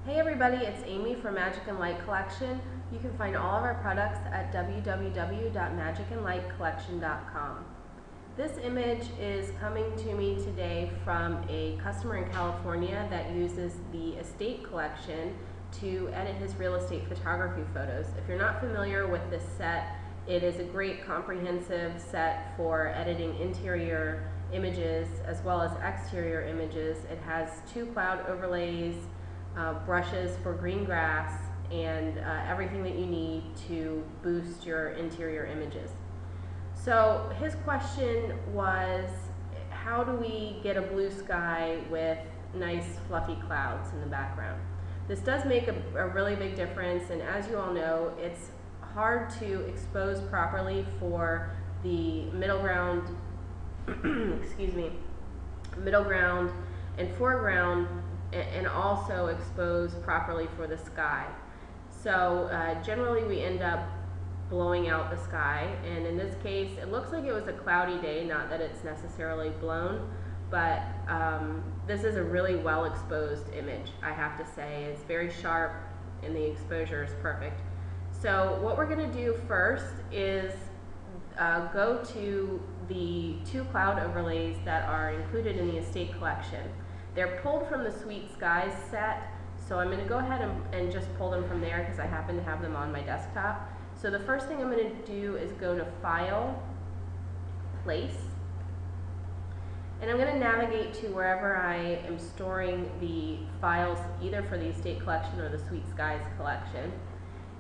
Hey everybody, it's Amy from Magic and Light Collection. You can find all of our products at www.magicandlightcollection.com. This image is coming to me today from a customer in California that uses the estate collection to edit his real estate photography photos. If you're not familiar with this set, it is a great comprehensive set for editing interior images as well as exterior images. It has 2 cloud overlays, brushes for green grass, and everything that you need to boost your interior images. So his question was, how do we get a blue sky with nice fluffy clouds in the background? This does make a really big difference, and as you all know, it's hard to expose properly for the middle ground, excuse me, middle ground and foreground, and also expose properly for the sky. So generally we end up blowing out the sky, and in this case it looks like it was a cloudy day, not that it's necessarily blown, but this is a really well exposed image, I have to say. It's very sharp and the exposure is perfect. So what we're going to do first is go to the 2 cloud overlays that are included in the estate collection. They're pulled from the Sweet Skies set, so I'm going to go ahead and just pull them from there because I happen to have them on my desktop. So the first thing I'm going to do is go to File, Place, and I'm going to navigate to wherever I am storing the files, either for the estate collection or the Sweet Skies collection.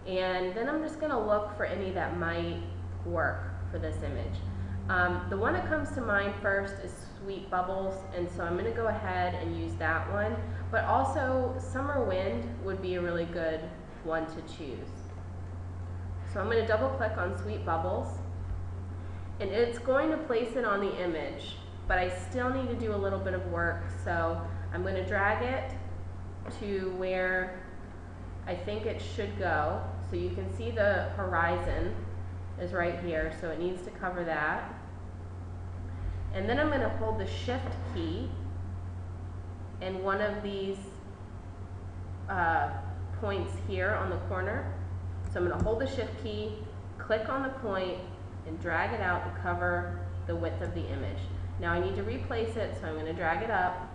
And then I'm just going to look for any that might work for this image. The one that comes to mind first is Sweet Bubbles, and so I'm going to go ahead and use that one, but also Summer Wind would be a really good one to choose. So I'm going to double click on Sweet Bubbles, and it's going to place it on the image, but I still need to do a little bit of work, so I'm going to drag it to where I think it should go. So you can see the horizon is right here, so it needs to cover that. And then I'm going to hold the Shift key and one of these points here on the corner. So I'm going to hold the Shift key, click on the point, and drag it out to cover the width of the image. Now I need to replace it, so I'm going to drag it up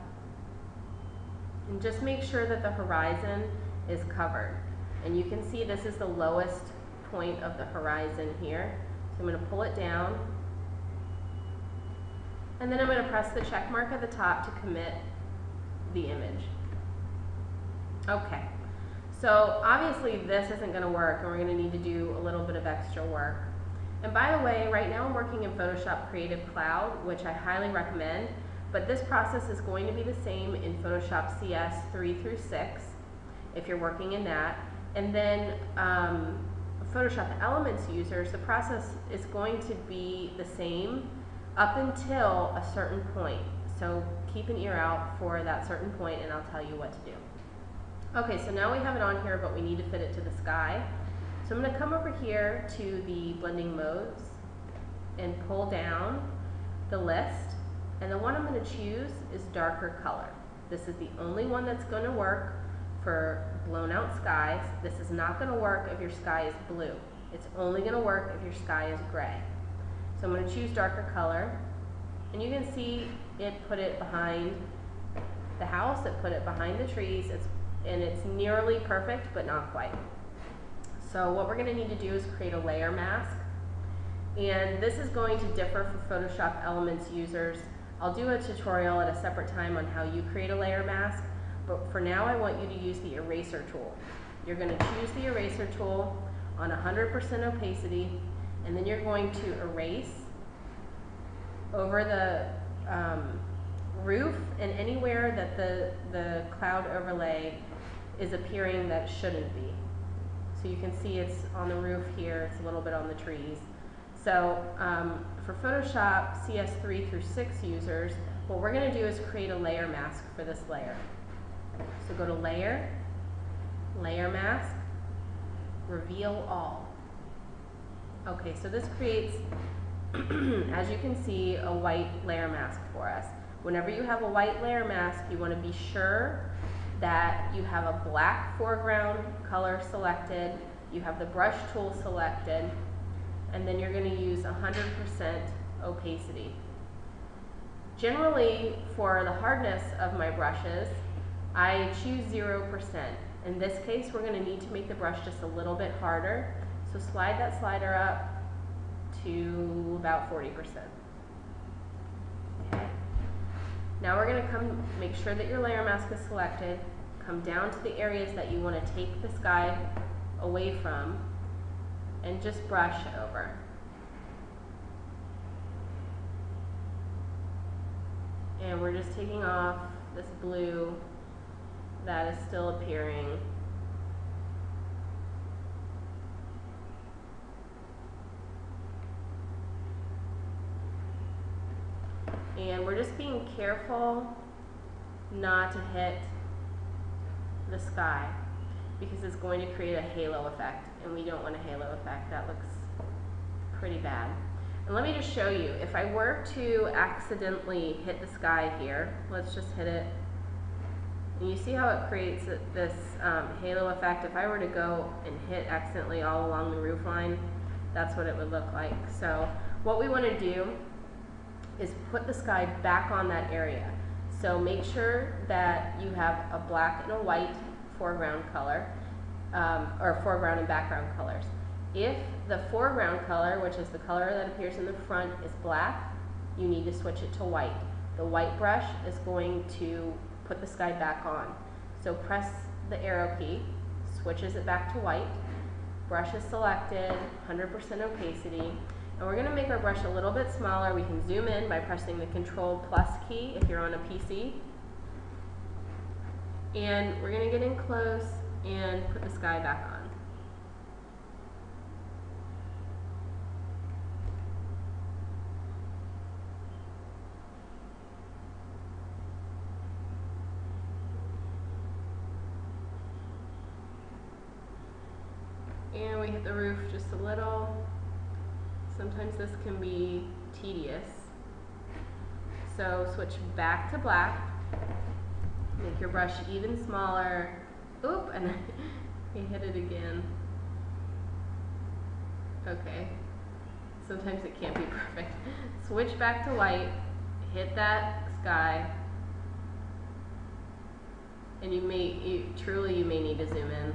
and just make sure that the horizon is covered. And you can see this is the lowest point of the horizon here. So I'm going to pull it down, and then I'm going to press the check mark at the top to commit the image. Okay, so obviously this isn't going to work, and we're going to need to do a little bit of extra work. And by the way, right now I'm working in Photoshop Creative Cloud, which I highly recommend, but this process is going to be the same in Photoshop CS 3 through 6 if you're working in that. And then Photoshop Elements users, the process is going to be the same up until a certain point. So keep an ear out for that certain point, and I'll tell you what to do. Okay, so now we have it on here, but we need to fit it to the sky. So I'm going to come over here to the blending modes and pull down the list, and the one I'm going to choose is darker color. This is the only one that's going to work for blown out skies. This is not going to work if your sky is blue. It's only going to work if your sky is gray. So I'm going to choose darker color, and you can see it put it behind the house, it put it behind the trees, and it's nearly perfect, but not quite. So what we're going to need to do is create a layer mask, and this is going to differ for Photoshop Elements users. I'll do a tutorial at a separate time on how you create a layer mask, but for now I want you to use the eraser tool. You're going to choose the eraser tool on 100% opacity, and then you're going to erase over the roof and anywhere that the cloud overlay is appearing that shouldn't be. So you can see it's on the roof here, it's a little bit on the trees. So for Photoshop CS 3 through 6 users, what we're going to do is create a layer mask for this layer. So go to Layer, Layer Mask, Reveal All. Okay, so this creates, as you can see, a white layer mask for us. Whenever you have a white layer mask, you want to be sure that you have a black foreground color selected, you have the brush tool selected, and then you're going to use 100% opacity. Generally, for the hardness of my brushes, I choose 0%. In this case, we're going to need to make the brush just a little bit harder, so slide that slider up to about 40%. Okay. Now we're going to make sure that your layer mask is selected, come down to the areas that you want to take the sky away from, and just brush over. And we're just taking off this blue that is still appearing. And we're just being careful not to hit the sky because it's going to create a halo effect, and we don't want a halo effect. That looks pretty bad. And let me just show you, if I were to accidentally hit the sky here, let's just hit it, and you see how it creates this halo effect. If I were to go and hit accidentally all along the roof line, that's what it would look like. So what we want to do is put the sky back on that area. So make sure that you have a black and a white foreground color, or foreground and background colors. If the foreground color, which is the color that appears in the front, is black, you need to switch it to white. The white brush is going to put the sky back on. So press the arrow key, switches it back to white, brush is selected, 100% opacity, and we're going to make our brush a little bit smaller. We can zoom in by pressing the Control+ key if you're on a PC. And we're going to get in close and put the sky back on. And we hit the roof just a little. Sometimes this can be tedious. So switch back to black. Make your brush even smaller. Oop, and we hit it again. Okay. Sometimes it can't be perfect. Switch back to white. Hit that sky. And you may need to zoom in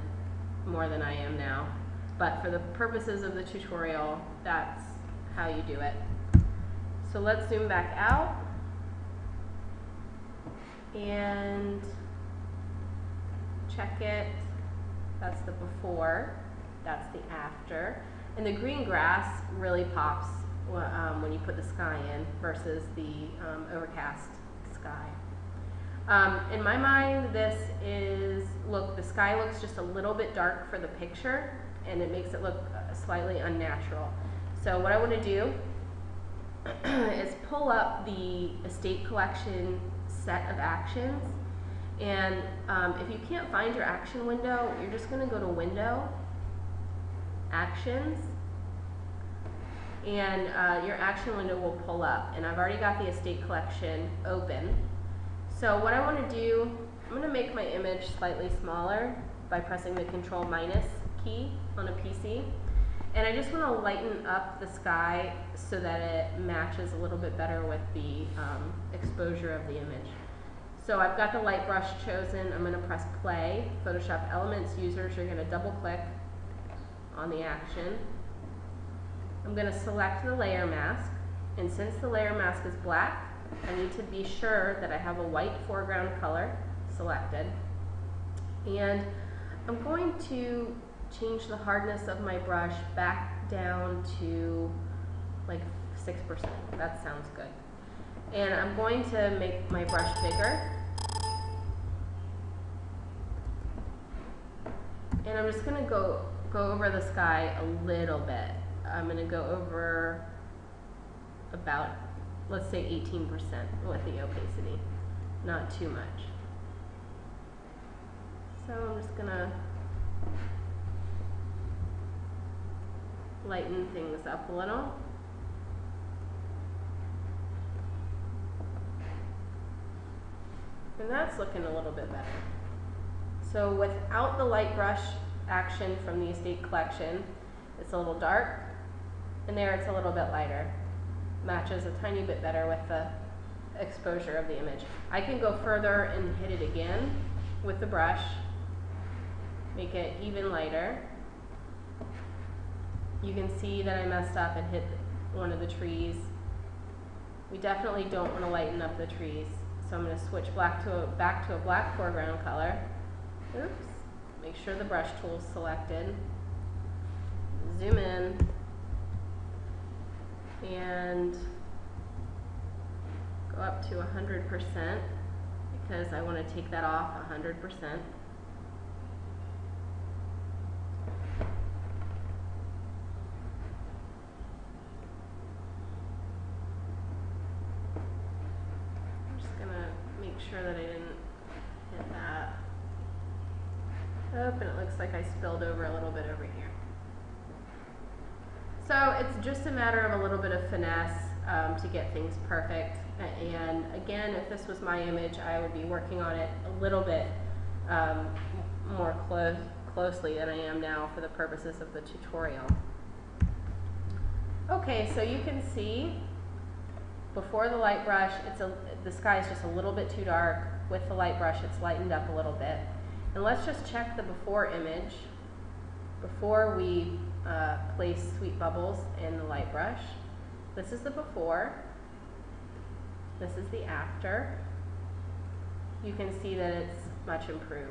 more than I am now. But for the purposes of the tutorial, that's how you do it. So let's zoom back out and check it. That's the before, that's the after. And the green grass really pops when you put the sky in versus the overcast sky. In my mind, this is, look, the sky looks just a little bit dark for the picture, and it makes it look slightly unnatural. So what I want to do is pull up the estate collection set of actions, and if you can't find your action window, you're just going to go to Window, Actions, and your action window will pull up. And I've already got the estate collection open. So what I want to do, I'm going to make my image slightly smaller by pressing the Control- key on a PC. And I just want to lighten up the sky so that it matches a little bit better with the exposure of the image. So I've got the light brush chosen. I'm going to press play. Photoshop Elements users are going to double click on the action. I'm going to select the layer mask. And since the layer mask is black, I need to be sure that I have a white foreground color selected. And I'm going to change the hardness of my brush back down to like 6%. That sounds good. And I'm going to make my brush bigger. And I'm just going to go over the sky a little bit. I'm going to go over about, let's say 18% with the opacity, not too much. So I'm just going to lighten things up a little. And that's looking a little bit better. So without the light brush action from the Estate Collection, it's a little dark, and there it's a little bit lighter. Matches a tiny bit better with the exposure of the image. I can go further and hit it again with the brush, make it even lighter. You can see that I messed up and hit one of the trees. We definitely don't want to lighten up the trees, so I'm going to switch back to a black foreground color. Oops. Make sure the brush tool is selected. Zoom in and go up to 100% because I want to take that off 100%. I'm just going to make sure that I didn't hit that. Oh, and it looks like I spilled over a little bit over here. So it's just a matter of a little bit of finesse to get things perfect. And again, if this was my image, I would be working on it a little bit more closely than I am now for the purposes of the tutorial. Okay, so you can see before the light brush, the sky is just a little bit too dark. With the light brush, it's lightened up a little bit. And let's just check the before image before we place Sweet Bubbles in the light brush. This is the before. This is the after. You can see that it's much improved.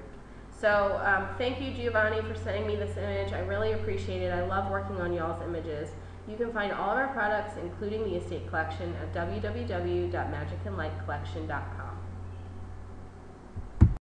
So thank you, Giovanni, for sending me this image. I really appreciate it. I love working on y'all's images. You can find all of our products, including the Estate Collection, at www.magicandlightcollection.com.